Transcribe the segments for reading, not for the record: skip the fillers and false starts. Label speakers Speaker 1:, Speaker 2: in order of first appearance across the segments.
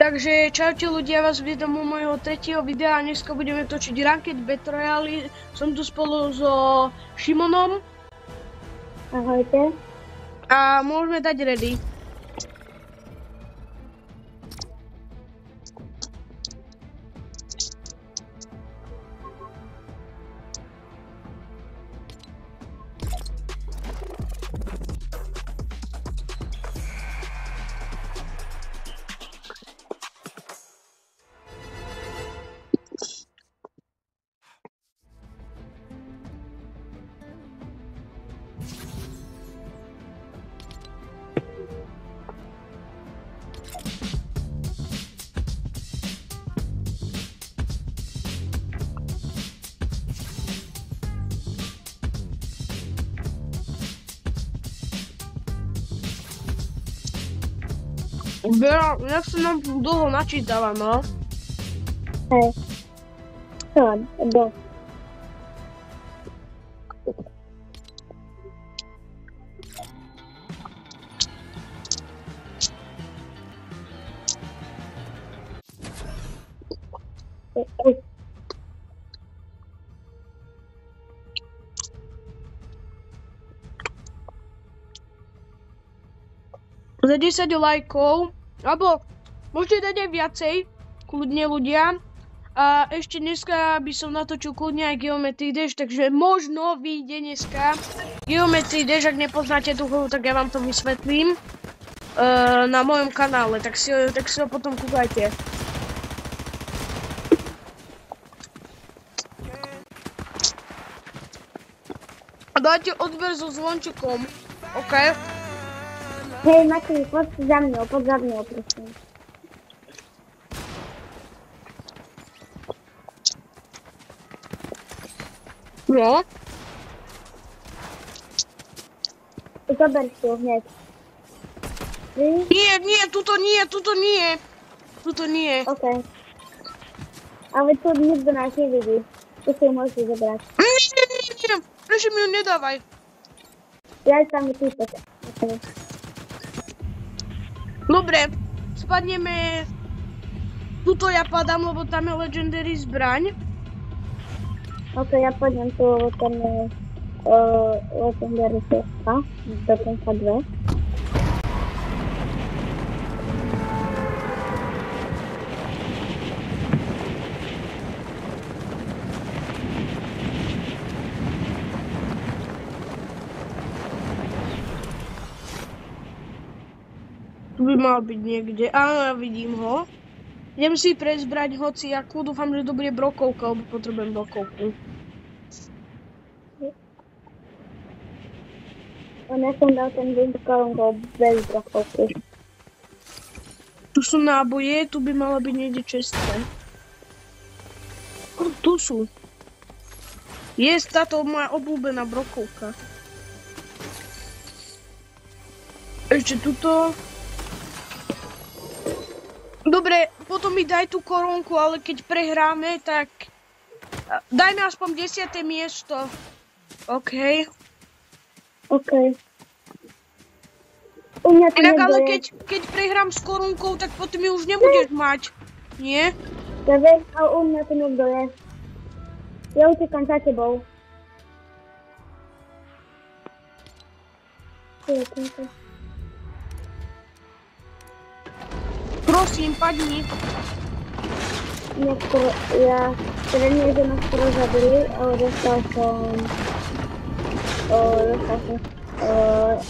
Speaker 1: Takže čaute ľudia, vás vítam u môjho tretieho videa. Dneska budeme točiť Ranked Battle Royale. Som tu spolu so Šimonom.
Speaker 2: Ahojte.
Speaker 1: A môžeme dať ready. Jak sa nám dlho načítava, no?
Speaker 2: Hej. Dosť.
Speaker 1: Za 10 lajkov, alebo môžete dať aj viacej, kľudne ľudia. A ešte dneska by som natočil kľudne aj Geometry Dash, takže možno vyjde dneska Geometry Dash, ak nepoznáte tú hru, tak ja vám to vysvetlím na mojom kanále, tak si ho potom kúkajte. A dajte odber so zvončekom, OK?
Speaker 2: Hej, Matej, poď za mnou, prosím.
Speaker 1: No.
Speaker 2: Zober si ho hneď.
Speaker 1: Nie, tuto nie. Tuto nie.
Speaker 2: OK. Ale tu nikto nás nevidí. Tu si ho môžeš zobrať.
Speaker 1: Nie. Prečo mi ho nedávaj?
Speaker 2: Ja tam je týpek.
Speaker 1: Dobre, spadneme. Tuto ja padám, lebo tam je legendary zbraň.
Speaker 2: OK, ja pôjdem tu, lebo tam je legendary cesta. Dokonca 2.
Speaker 1: Tu by mal byť niekde. Áno, ja vidím ho. Idem si prezbrať hociakú. Dúfam, že to bude brokovka, lebo potrebujem brokovku.
Speaker 2: Ja som dal ten korunkou bez brokovky.
Speaker 1: Tu sú náboje, tu by mala byť niekde čestka. Tu sú. Je táto moja obľúbená brokovka. Ešte tuto. Dobre, potom mi daj tú korunku, ale keď prehráme, tak dajme aspoň 10. miesto. OK.
Speaker 2: OK. U mňa to
Speaker 1: Inak ale
Speaker 2: nebude.
Speaker 1: keď prehrám s korunkou, tak potom ju už nebudeš mať. Nie?
Speaker 2: Ja viem, ale u mňa to niekto je. Ja utekám za tebou.
Speaker 1: Prosím, padni.
Speaker 2: Ja teda nie, že ma skoro zabili, ale dostal som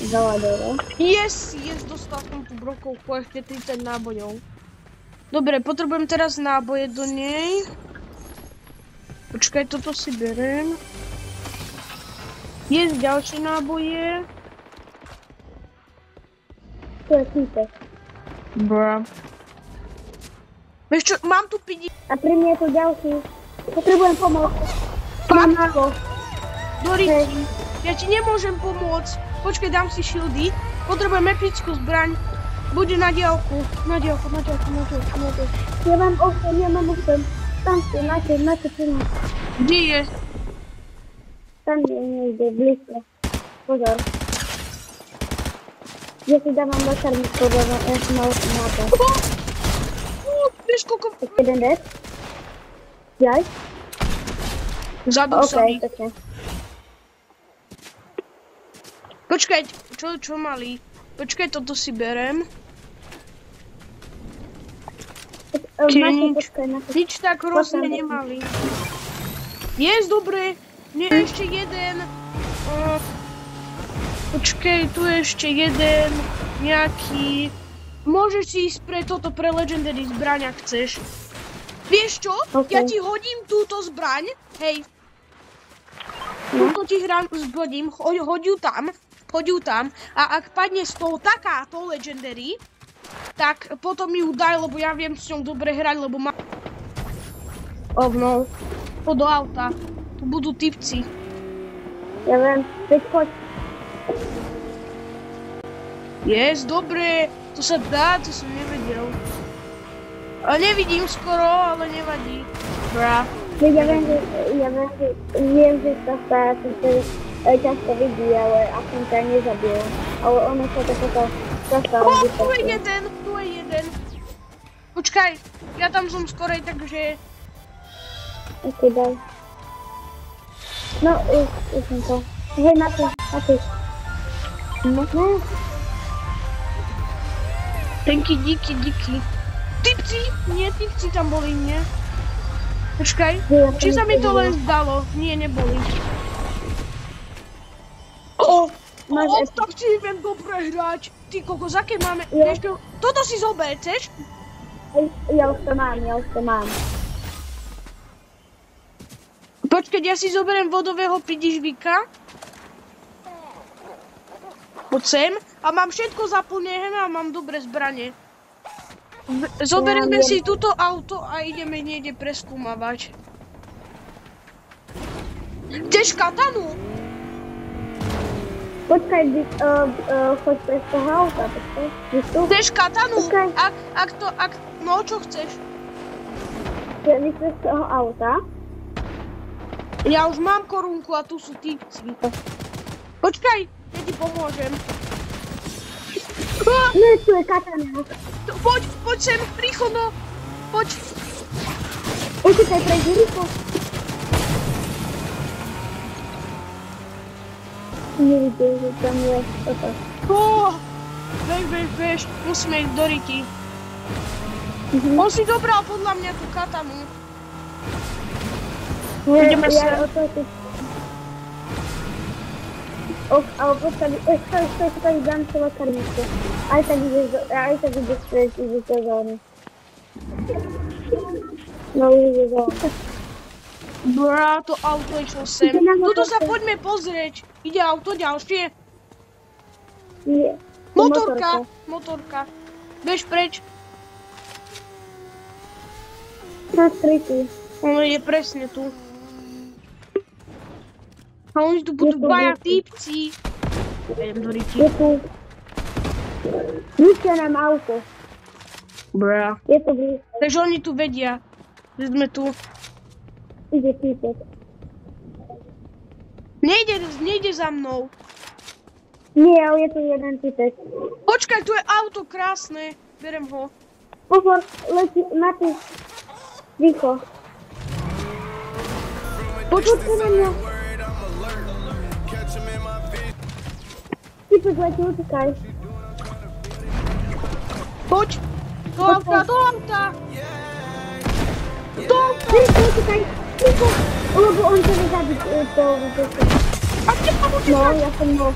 Speaker 2: zaladoro.
Speaker 1: Yes, dostal som tú brokovku, ešte 30 nábojov. Dobre, potrebujem teraz náboje do nej. Počkaj, toto si berem. Je ďalšie náboje.
Speaker 2: To je týpek.
Speaker 1: Bra. Vieš čo, mám tu 50.
Speaker 2: A pri mne je tu ďalší. Potrebujem pomoc.
Speaker 1: Fakt?
Speaker 2: Mám
Speaker 1: Dorici, ja ti nemôžem pomôcť. Počkaj, dám si shieldy. Potrebujem epickú zbraň. Bude na diaľku. Na diaľku.
Speaker 2: Ja mám open. Tam si, máte pomoc.
Speaker 1: Kde je?
Speaker 2: Tam je niekde, blízko. Pozor. Ja si dávam latarničku, lebo ja som mal na to.
Speaker 1: Vidíš, koľko...
Speaker 2: Jeden dead. Jaj.
Speaker 1: Zabil sa mi.
Speaker 2: Okay.
Speaker 1: Počkaj, čo mali? Počkaj, toto si berem. Nič tak hrozne nemali. Jest, dobre. Nie, ešte jeden. Počkej, tu je ešte jeden. Nejaký. Môžeš si ísť pre toto, pre Legendary zbraň, ak chceš. Vieš čo?
Speaker 2: Okay.
Speaker 1: Ja ti hodím túto zbraň. Hej. Túto ti zhodím, hoď ju tam. A ak padne z toho takáto Legendary, tak potom mi ju daj, lebo ja viem s ňou dobre hrať, lebo má... Oh no. Poď do auta. Tu budú typci.
Speaker 2: Ja viem, poď.
Speaker 1: Yes, dobre. To sa dá, to som nevedel. Nevidím skoro, ale nevadí. Bra.
Speaker 2: Ja viem, že to sa často vidí, ale aspoň ťa nezabil. Ale ono sa takéto často
Speaker 1: vidí. Tu je jeden. Počkaj, ja tam som skorej, takže...
Speaker 2: Ok, daj. No, už som to. Hej, na ty. No.
Speaker 1: Tenky, díky. Typci? Nie, typci tam boli, nie? Počkaj, či sa mi to len zdalo? Nie, neboli. Tak si viem dobre hrať. Ty kokos, aké máme... Ešte... Toto si zober, chceš?
Speaker 2: Ja už to mám.
Speaker 1: Počkaj, ja si zoberiem vodového pidižvíka. Poď sem. A mám všetko zaplnené a mám dobré zbranie. Zoberieme si túto auto a ideme niekde preskúmavať. Chceš katanu?
Speaker 2: Počkaj, choď pre toho auta, počkaj.
Speaker 1: Chceš katanu?
Speaker 2: Okay.
Speaker 1: No, čo chceš?
Speaker 2: Ja vyšli z toho auta.
Speaker 1: Ja už mám korunku a tu sú týpci. Počkaj, ja ti pomôžem.
Speaker 2: No, tu je katana.
Speaker 1: Poď sem, rýchlo, no. Poď.
Speaker 2: Utekaj, prejdi rýchlo. Nevidel, že tam je toto.
Speaker 1: Bež, musíme ísť do Riti. On si dobral podľa mňa tú katanu. Ideme sa. Ale počkaj, dám celé karničko. Aj tak ideš do zóny. No, ideš do zóny. Brá, to auto išlo sem. Tuto sa poďme pozrieť. Ide auto ďalšie?
Speaker 2: Nie.
Speaker 1: Motorka. Bež preč.
Speaker 2: Na streetu.
Speaker 1: Ono je presne tu. A oni tu budú dvaja týpci. Idem do Riti.
Speaker 2: Je tu. Ničia nám auto.
Speaker 1: Brá.
Speaker 2: Je to blízko.
Speaker 1: Takže oni tu vedia, že sme tu.
Speaker 2: Ide týpek.
Speaker 1: Nejde za mnou.
Speaker 2: Nie, ale je tu jeden týpek.
Speaker 1: Počkaj, tu je auto krásne. Berem ho.
Speaker 2: Pozor, letí, Mati. Rýchlo. Počuť na mňa. Týpek letí, utekaj.
Speaker 1: Poď. Do auta.
Speaker 2: Rýchlo, utekaj. Rýchlo. Lebo on sa nezabiť to.
Speaker 1: A kde pomôžeš?
Speaker 2: No, ja som bol.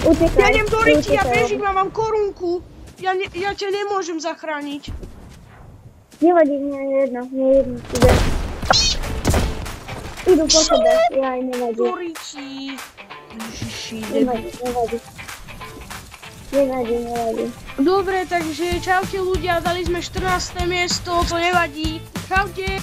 Speaker 2: Utekaj.
Speaker 1: Ja idem do Riti, ja bežím a mám korunku. Ja ťa nemôžem zachrániť.
Speaker 2: Nevadí, mňa je jedno, ide. Idú po sebe, ja aj nevadí.
Speaker 1: Do Riti. Ježiši,
Speaker 2: Nevadí.
Speaker 1: Dobre, takže čaute ľudia, dali sme 14. miesto, to nevadí. Čaute.